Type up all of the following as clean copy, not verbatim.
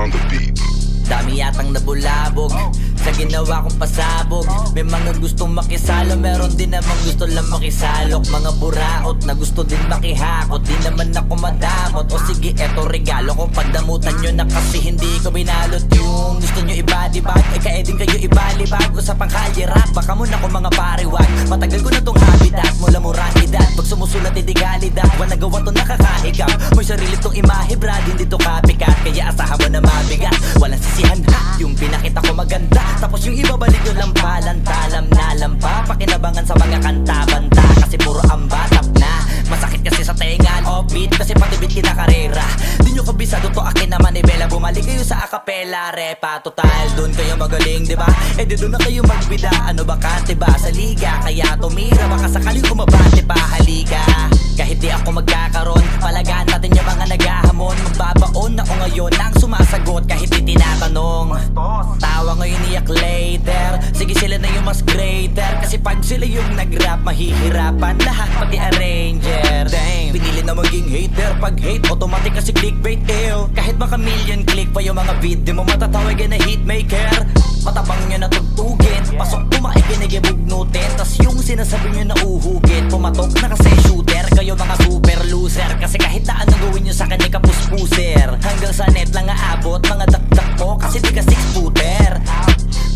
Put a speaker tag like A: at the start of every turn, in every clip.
A: on the beat.
B: Dami yatang nabulabog sa ginawa kong pasabog. May mga gustong makisalo, meron din namang gusto lang makisalok. Mga buraot na gusto din makihakot, di naman ako madamot. O sige, eto regalo ko, pagdamutan nyo na kasi hindi ko binalot. Yung gusto nyo ibadibag, ay kaya din kayo ibalibag. Usapang kalye rap, baka muna ko mga pariwag. Matagal ko na tong habitat, mula moralidad. Pag sumusulat hindi galidad, wala gawa to nakakahigap. May sarili tong imahe brad, hindi to copycat. Kaya asahan mo na mabigat, walang sisihan ha. Yung pinakita ko maganda, tapos yung iba balik yung lampalan. Talam na lampa, pakinabangan sa mga kanta-banta. Kasi puro ambatap na, masakit kasi sa tenga. Offbeat kasi patibit kinakarera. Di nyo kabisado to akin naman ni Bella. Bumalik kayo sa acapella, repa. Total, dun kayo magaling, diba? Eh di dun na kayo magbida. Ano bakante ba sa liga? Kaya tumira, baka sakaling kumabante pa. Halika, kahit di ako magkakaroon, palagaan natin yung mga naghahamon. Magbabaon ako ngayon ang sumasagot kahit di tinatanong. Tawa ngayon iyak later, sige sila na yung mas greater. Kasi pag sila yung nag-rap, mahihirapan lahat pati arranger. Damn, pinili na maging hater. Pag hate, automatic kasi clickbait. Ew, kahit maka million click pa yung mga video mo, matatawagin na hitmaker. Matapang nyo na tugtugin, pasok kumaikinig ibugnutin. Tas yung sinasabi nyo na uhugin, pumatok na kasi shooter. Kayo mga super loser, kasi kahit na anong gawin nyo sa kanya kapuspuser. Hanggang sa net lang aabot, mga dakdak ko kasi di ka 6-footer.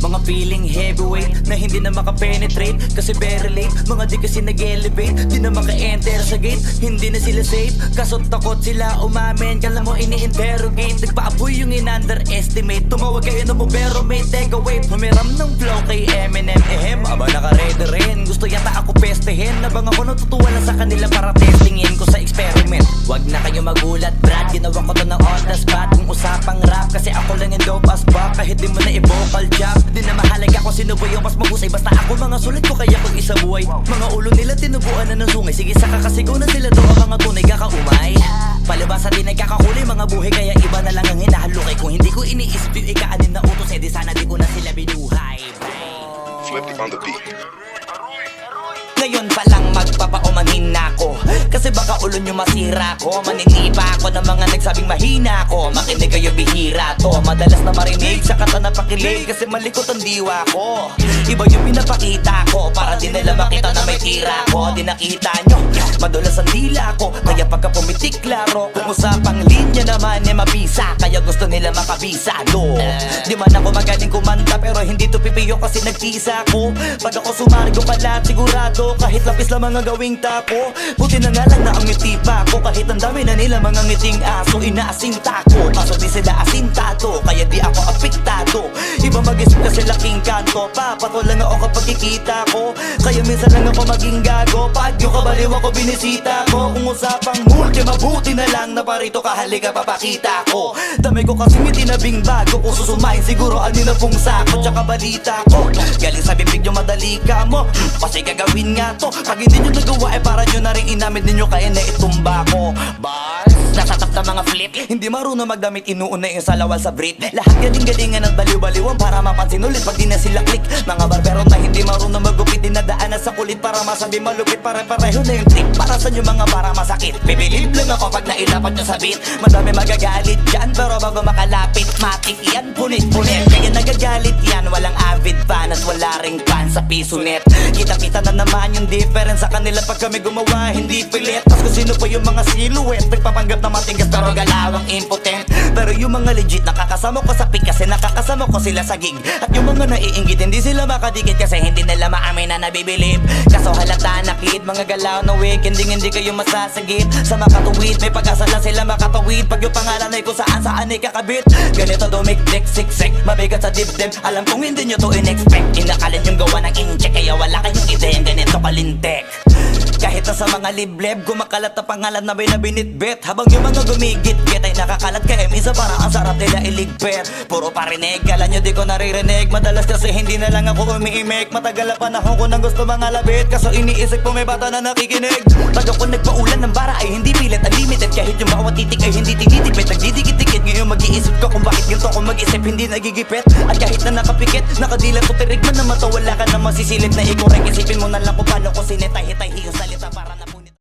B: Mga feeling heavyweight na hindi na makapenetrate kasi very late. Mga di kasi nag-elevate, di na maka-enter sa gate. Hindi na sila safe, kaso takot sila umamin. Kala mo ini-interrogate, nagpaapoy yung in-underestimate. Tumawag kayo na mo pero may take away. Humiram ng flow kay Eminem. Aba naka-ready rin, gusto yata ako pestehin. Nabang ako natutuwa lang sa kanila para testingin ko sa experiment. Wag na kayo magulat brad, ginawa ko to ng on the spot. Kung usapang rap, kasi ako lang yung dope as fuck. Kahit di mo na i-vocal chop, di na mahalaga kung sino ba yung mas mahusay. Basta ako mga sulit ko kaya kung isa buhay. Mga ulo nila tinubuan na ng sungay. Sige saka kasigaw na sila daw ang mga tunay kakaumay. Palibasa din nagkakakulay mga buhay, kaya iba na lang ang hinahalukay. Kung hindi ko iniisip yung ikaanin na utos, eh di sana di ko na sila binuhay.
A: Flip on the beat.
B: Ngayon pa lang magpapaumanhin na ako, kasi baka ulo nyo masira ko. Maninipa ako ng mga nagsabing mahina ko. Makinig kayo bihira to, madalas na marinig sa kata na pakilig. Kasi malikot ang diwa ko, iba yung pinapakita ko. Para di nila makita na may tira ko. Di nakita nyo, madulas ang dila ko. Kaya pagka pumitik klaro, kung usapang linya naman mabisa. Kaya gusto nila makabisa no. Di man ako magaling kumanta, pero hindi to pipiyo kasi nagtisa ko. Pag ako sumargo pala sigurado, kahit lapis lang mga gawing tapo. Buti na nga lang na ang ngiti pa ko, kahit ang dami na nila mga ngiting aso. Inaasinta ko, kaso di sila asintado, kaya di ako apektado. Iba mag-isip kasi laking kanto, papato lang ako kapag kikita ko. Kaya minsan lang ako maging gago, pag yung kabaliw ako binisita ko. Kung usapang multi, mabuti na lang na parito ka, halika papakita ko. Dami ko kasi may tinabing bago, kung susumayin siguro ano na pong sako. Tsaka balita ko, galing sa bibig nyo madali ka mo, kasi gagawin nga to. Pag hindi nyo nagawa eh para nyo na rin inamit ninyo, kaya na itumba ko. Bars, nasa top na mga flip, hindi marunong magdamit, inuuna yung salawal sa Brit. Lahat galing-galingan at baliw-baliwan para mapansin ulit pag di na sila click. Mga barbero na hindi marunong magupit, dinadaan na sa kulit para masabi malupit. Pare-pareho na yung trick, para sa nyo mga para masakit. Bibilib lang ako pag nailapat nyo sa beat. Madami magagalit dyan, pero bago makalapit matik yan, punit-punit. Kaya nagagalit yan, walang avid fan at wala ring fan sa piso net. Kita-kita na naman yung difference sa kanila pag kami gumawa, hindi pilit. Tas kung sino pa yung mga silhouette, nagpapanggap na matigas pero galawang impotent. Pero yung mga legit nakakasama ko sa pick, kasi nakakasama ko sila sa gig. At yung mga naiinggit, hindi sila makadikit kasi hindi nila maamin na nabibilib. Kaso halata na kid, mga galaw na weak, hindi kayo masasagit. Sa makatuwid, may pag-asa lang sila makatawid. Pag yung pangalan ay kung saan ay kakabit. Ganito dumikdik, siksik, mabigat sa dibdib. Alam kong hindi nyo to in-expect, inakalin yung gawa ng incheck, kaya wala kayong ideya ganito kalintek. Kahit na sa mga libleb, gumakalat na pangalan na may nabinitbit. Habang yung mga gumigit-git ay nakakalat kaya minsan parang ang sarap nila iligpit. Puro parinig, kala nyo di ko naririnig. Madalas kasi hindi na lang ako umiimik. Matagal na panahon ko nang gusto mga labit, kaso iniisip ko may bata na nakikinig. Pag ako nagpaulan ng bara ay hindi pilit, unlimited. Kahit yung bawat titik ay hindi tinitipid, nagdidikit-dikit. Ngayon mag-iisip ko kung bakit ganito ko mag-isip, hindi nagigipit. At kahit na nakapikit, nakadilat ko tirig man na mata, wala ka na masisilip na ikorek. Isipin mo na lang kung paano ko sinetay-hitay yung salita.